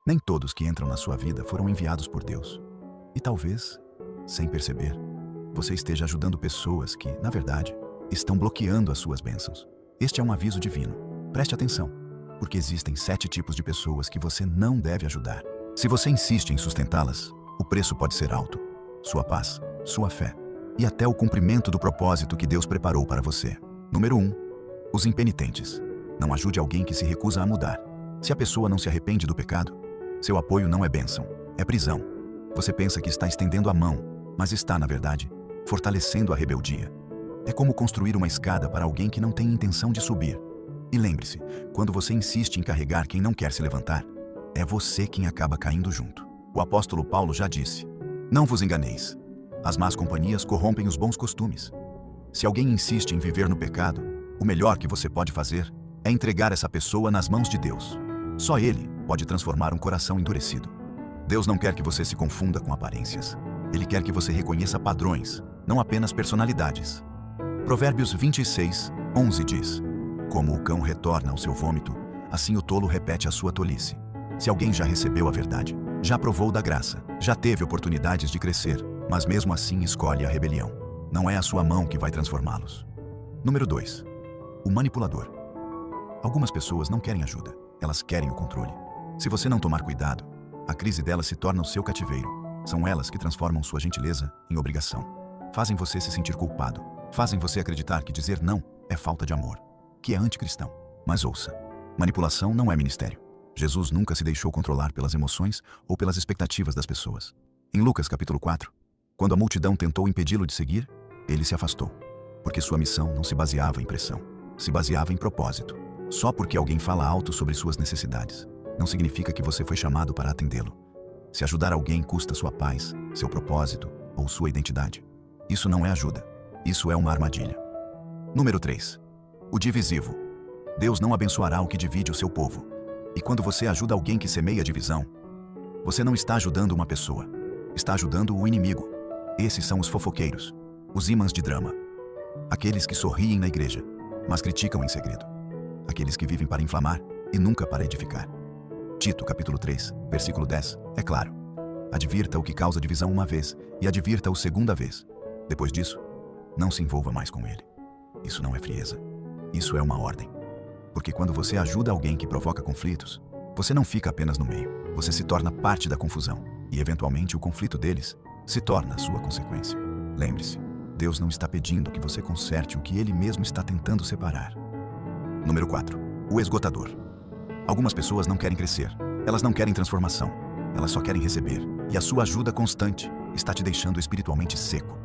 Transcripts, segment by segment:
Nem todos que entram na sua vida foram enviados por Deus. E talvez, sem perceber, você esteja ajudando pessoas que, na verdade, estão bloqueando as suas bênçãos. Este é um aviso divino. Preste atenção, porque existem 7 tipos de pessoas que você não deve ajudar. Se você insiste em sustentá-las, o preço pode ser alto. Sua paz, sua fé e até o cumprimento do propósito que Deus preparou para você. Número 1. Os impenitentes. Não ajude alguém que se recusa a mudar. Se a pessoa não se arrepende do pecado, seu apoio não é bênção, é prisão. Você pensa que está estendendo a mão, mas está, na verdade, fortalecendo a rebeldia. É como construir uma escada para alguém que não tem intenção de subir. E lembre-se, quando você insiste em carregar quem não quer se levantar, é você quem acaba caindo junto. O apóstolo Paulo já disse: não vos enganeis. As más companhias corrompem os bons costumes. Se alguém insiste em viver no pecado, o melhor que você pode fazer é entregar essa pessoa nas mãos de Deus. Só Ele pode transformar um coração endurecido. Deus não quer que você se confunda com aparências. Ele quer que você reconheça padrões, não apenas personalidades. Provérbios 26:11 diz: como o cão retorna ao seu vômito, assim o tolo repete a sua tolice. Se alguém já recebeu a verdade, já provou da graça, já teve oportunidades de crescer, mas mesmo assim escolhe a rebelião, não é a sua mão que vai transformá-los. Número 2. O manipulador. Algumas pessoas não querem ajuda, elas querem o controle. Se você não tomar cuidado, a crise delas se torna o seu cativeiro. São elas que transformam sua gentileza em obrigação. Fazem você se sentir culpado. Fazem você acreditar que dizer não é falta de amor, que é anticristão. Mas ouça, manipulação não é ministério. Jesus nunca se deixou controlar pelas emoções ou pelas expectativas das pessoas. Em Lucas capítulo 4, quando a multidão tentou impedi-lo de seguir, ele se afastou, porque sua missão não se baseava em pressão, se baseava em propósito. Só porque alguém fala alto sobre suas necessidades, não significa que você foi chamado para atendê-lo. Se ajudar alguém custa sua paz, seu propósito ou sua identidade, isso não é ajuda, isso é uma armadilha. Número 3. O divisivo. Deus não abençoará o que divide o seu povo. E quando você ajuda alguém que semeia divisão, você não está ajudando uma pessoa, está ajudando o inimigo. Esses são os fofoqueiros, os ímãs de drama, aqueles que sorriem na igreja, mas criticam em segredo, aqueles que vivem para inflamar e nunca para edificar. Tito capítulo 3, versículo 10, é claro. Advirta o que causa divisão uma vez e advirta-o segunda vez. Depois disso, não se envolva mais com ele. Isso não é frieza. Isso é uma ordem. Porque quando você ajuda alguém que provoca conflitos, você não fica apenas no meio. Você se torna parte da confusão. E, eventualmente, o conflito deles se torna a sua consequência. Lembre-se, Deus não está pedindo que você conserte o que Ele mesmo está tentando separar. Número 4. O esgotador. Algumas pessoas não querem crescer. Elas não querem transformação. Elas só querem receber. E a sua ajuda constante está te deixando espiritualmente seco.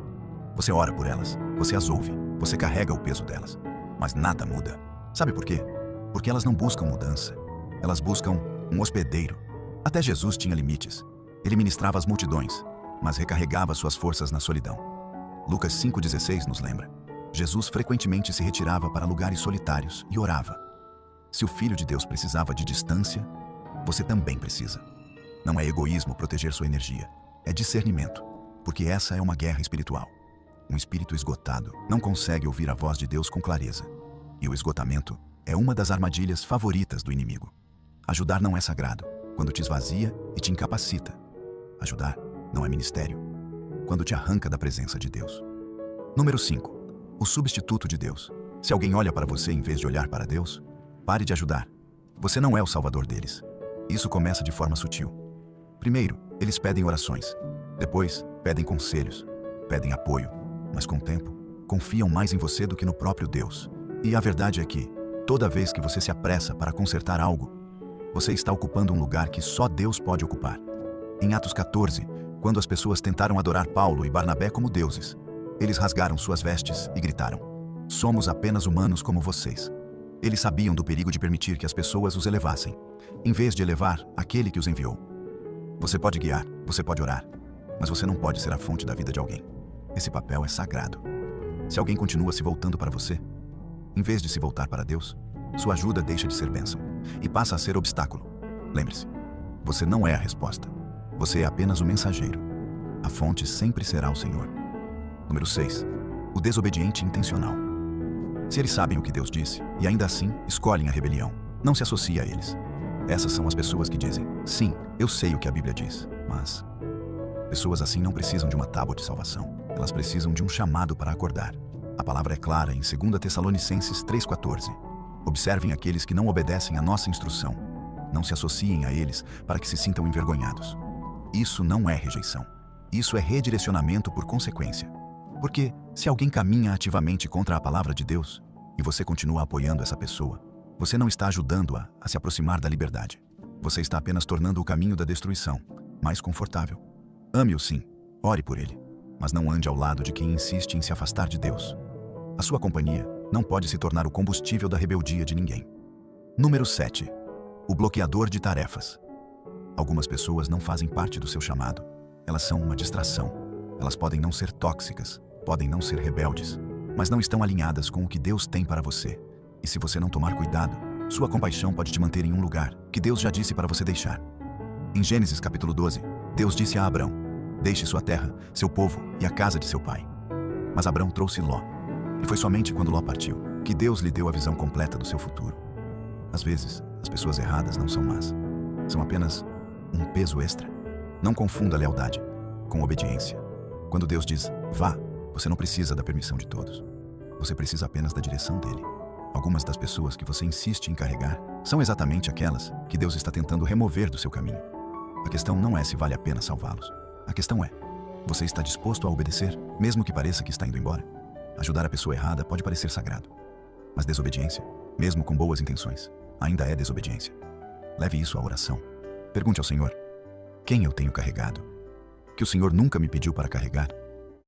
Você ora por elas. Você as ouve. Você carrega o peso delas. Mas nada muda. Sabe por quê? Porque elas não buscam mudança. Elas buscam um hospedeiro. Até Jesus tinha limites. Ele ministrava as multidões, mas recarregava suas forças na solidão. Lucas 5,16 nos lembra. Jesus frequentemente se retirava para lugares solitários e orava. Se o Filho de Deus precisava de distância, você também precisa. Não é egoísmo proteger sua energia, é discernimento, porque essa é uma guerra espiritual. Um espírito esgotado não consegue ouvir a voz de Deus com clareza. E o esgotamento é uma das armadilhas favoritas do inimigo. Ajudar não é sagrado, quando te esvazia e te incapacita. Ajudar não é ministério, quando te arranca da presença de Deus. Número 5. O substituto de Deus. Se alguém olha para você em vez de olhar para Deus, pare de ajudar. Você não é o salvador deles. Isso começa de forma sutil. Primeiro, eles pedem orações. Depois, pedem conselhos. Pedem apoio. Mas com o tempo, confiam mais em você do que no próprio Deus. E a verdade é que, toda vez que você se apressa para consertar algo, você está ocupando um lugar que só Deus pode ocupar. Em Atos 14, quando as pessoas tentaram adorar Paulo e Barnabé como deuses, eles rasgaram suas vestes e gritaram: somos apenas humanos como vocês. Eles sabiam do perigo de permitir que as pessoas os elevassem, em vez de elevar aquele que os enviou. Você pode guiar, você pode orar, mas você não pode ser a fonte da vida de alguém. Esse papel é sagrado. Se alguém continua se voltando para você, em vez de se voltar para Deus, sua ajuda deixa de ser bênção e passa a ser obstáculo. Lembre-se, você não é a resposta. Você é apenas o mensageiro. A fonte sempre será o Senhor. Número 6. O desobediente intencional. Se eles sabem o que Deus disse e ainda assim escolhem a rebelião, não se associe a eles. Essas são as pessoas que dizem: sim, eu sei o que a Bíblia diz, mas... Pessoas assim não precisam de uma tábua de salvação. Elas precisam de um chamado para acordar. A palavra é clara em 2 Tessalonicenses 3,14. Observem aqueles que não obedecem à nossa instrução. Não se associem a eles para que se sintam envergonhados. Isso não é rejeição. Isso é redirecionamento por consequência. Porque se alguém caminha ativamente contra a palavra de Deus e você continua apoiando essa pessoa, você não está ajudando-a a se aproximar da liberdade. Você está apenas tornando o caminho da destruição mais confortável. Ame-o sim, ore por ele, mas não ande ao lado de quem insiste em se afastar de Deus. A sua companhia não pode se tornar o combustível da rebeldia de ninguém. Número 7. O bloqueador de tarefas. Algumas pessoas não fazem parte do seu chamado. Elas são uma distração. Elas podem não ser tóxicas, podem não ser rebeldes, mas não estão alinhadas com o que Deus tem para você. E se você não tomar cuidado, sua compaixão pode te manter em um lugar que Deus já disse para você deixar. Em Gênesis capítulo 12, Deus disse a Abrão: deixe sua terra, seu povo e a casa de seu pai. Mas Abrão trouxe Ló. E foi somente quando Ló partiu que Deus lhe deu a visão completa do seu futuro. Às vezes, as pessoas erradas não são más. São apenas um peso extra. Não confunda lealdade com obediência. Quando Deus diz, vá, você não precisa da permissão de todos. Você precisa apenas da direção dele. Algumas das pessoas que você insiste em carregar são exatamente aquelas que Deus está tentando remover do seu caminho. A questão não é se vale a pena salvá-los. A questão é, você está disposto a obedecer, mesmo que pareça que está indo embora? Ajudar a pessoa errada pode parecer sagrado, mas desobediência, mesmo com boas intenções, ainda é desobediência. Leve isso à oração. Pergunte ao Senhor: quem eu tenho carregado? Que o Senhor nunca me pediu para carregar,